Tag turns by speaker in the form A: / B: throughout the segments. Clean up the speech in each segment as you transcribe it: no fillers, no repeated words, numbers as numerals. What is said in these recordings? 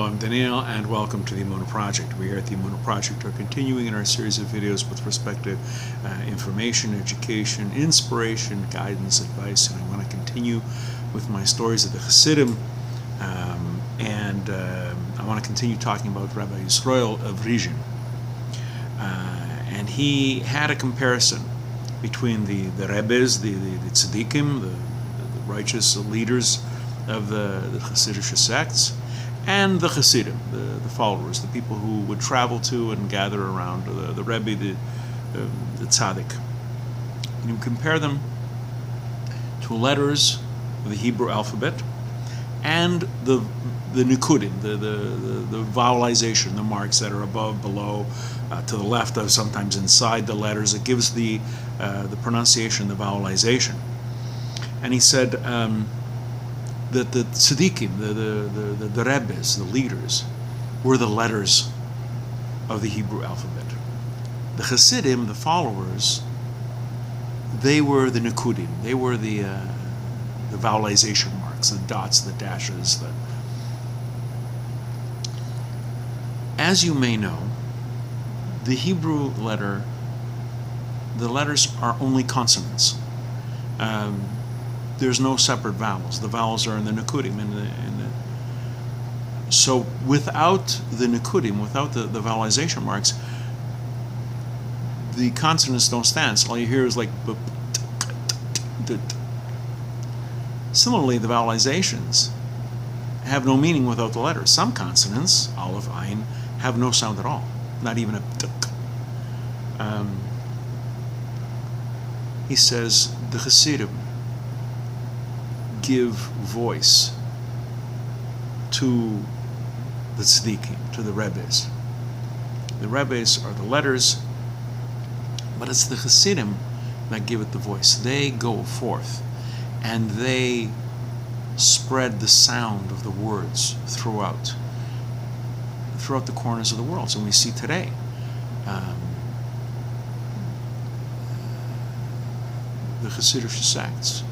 A: I'm Daniel, and welcome to the Emunah Project. We here at the Emunah Project are continuing in our series of videos with respect to information, education, inspiration, guidance, advice, and I want to continue with my stories of the Hasidim, and I want to continue talking about Rabbi Yisroel of Rizhyn. And he had a comparison between the Rebbes, the Tzaddikim, the righteous leaders of the Hasidic sects, and the Hasidim, the followers, the people who would travel to and gather around the Rebbe, the Tzaddik. And you compare them to letters of the Hebrew alphabet and the Nikkudim, the vowelization, the marks that are above, below, to the left of, sometimes inside the letters. It gives the pronunciation, the vowelization. And he said that the Tzaddikim, the Rebbes, the leaders, were the letters of the Hebrew alphabet. The Hasidim, the followers, they were the Nikkudim. They were the vowelization marks, the dots, the dashes. As you may know, the Hebrew letter, the letters are only consonants. There's no separate vowels. The vowels are in the Nikkudim. So without the Nikkudim, without the vowelization marks, the consonants don't stand. So all you hear is like. Similarly, the vowelizations have no meaning without the letters. Some consonants, aleph, ayin, have no sound at all. Not even a. He says the Hasidim give voice to the Tzaddikim, to the Rebbes. The Rebbes are the letters, but it's the Hasidim that give it the voice. They go forth and they spread the sound of the words throughout the corners of the world. So we see today the Hasidic sects,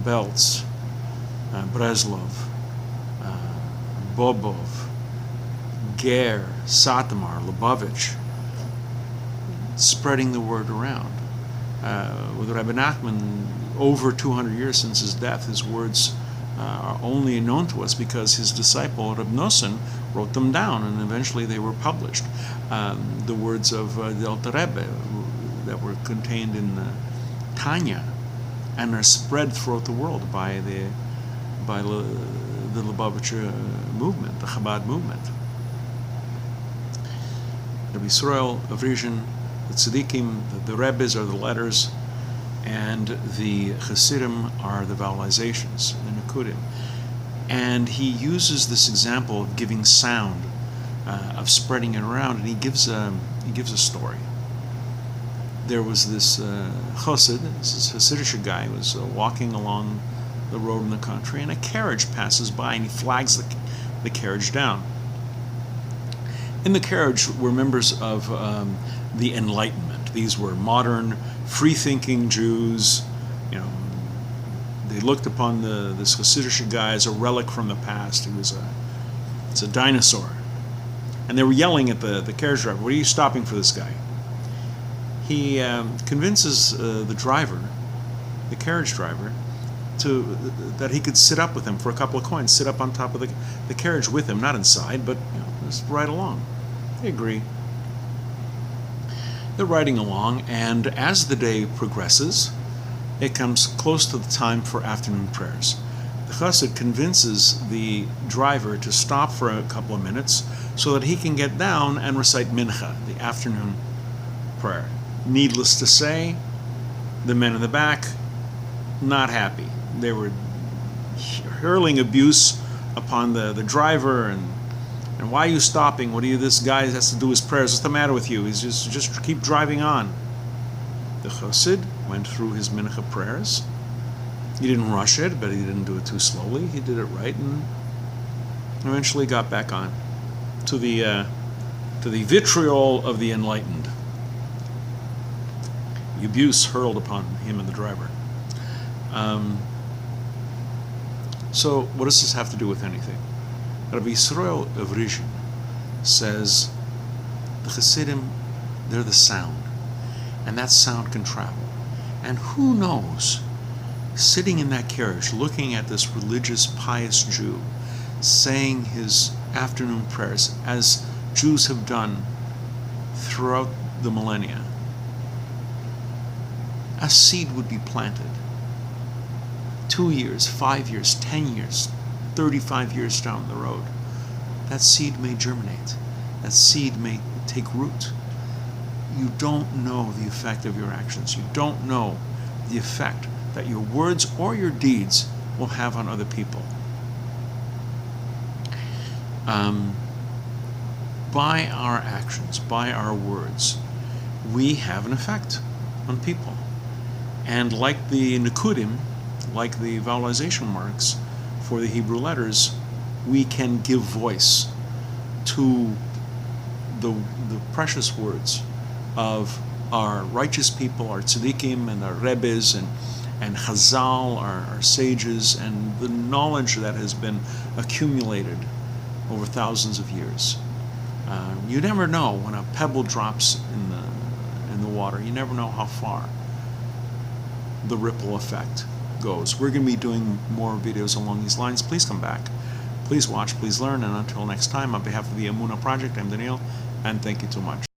A: Belz, Breslov, Bobov, Ger, Satamar, Lubavitch, spreading the word around. With Rabbi Nachman, over 200 years since his death, his words are only known to us because his disciple, Reb Nosson, wrote them down, and eventually they were published. The words of the Alter Rebbe that were contained in Tanya, and are spread throughout the world by the Lubavitch movement, the Chabad movement. Rabbi Yisroel of Rizhyn, the Tzaddikim, the Rebbes are the letters, and the Hasidim are the vowelizations, the Nikkudim. And he uses this example of giving sound, of spreading it around, and he gives a story. There was this chassid, this Hasidic guy, was walking along the road in the country, and a carriage passes by, and he flags the carriage down. In the carriage were members of the Enlightenment. These were modern, free-thinking Jews. You know, they looked upon this Hasidic guy as a relic from the past. It's a dinosaur, and they were yelling at the carriage driver, "What are you stopping for this guy?" He convinces the driver, the carriage driver, that he could sit up with him for a couple of coins, sit up on top of the carriage with him, not inside, but just ride along. They agree. They're riding along, and as the day progresses, it comes close to the time for afternoon prayers. The chassid convinces the driver to stop for a couple of minutes so that he can get down and recite mincha, the afternoon prayer. Needless to say, the men in the back, not happy. They were hurling abuse upon the driver, and why are you stopping? What do you? This guy has to do his prayers. What's the matter with you? He's just keep driving on. The chassid went through his mincha prayers. He didn't rush it, but he didn't do it too slowly. He did it right, and eventually got back on to the vitriol of the enlightened. The abuse hurled upon him and the driver. So what does this have to do with anything? Rav Yisroel of Rizhyn says the Hasidim, they're the sound, and that sound can travel. And who knows, sitting in that carriage, looking at this religious, pious Jew, saying his afternoon prayers, as Jews have done throughout the millennia, a seed would be planted. 2 years, 5 years, 10 years, 35 years down the road, that seed may germinate. That seed may take root. You don't know the effect of your actions. You don't know the effect that your words or your deeds will have on other people. By our actions, by our words, we have an effect on people. And like the Nikkudim, like the vowelization marks for the Hebrew letters, we can give voice to the precious words of our righteous people, our Tzaddikim and our Rebbes and Chazal, our sages, and the knowledge that has been accumulated over thousands of years. You never know when a pebble drops in the water. You never know how far the ripple effect goes. We're going to be doing more videos along these lines. Please come back. Please watch, please learn, and until next time, on behalf of the Emunah Project, I'm Daniel, and thank you so much.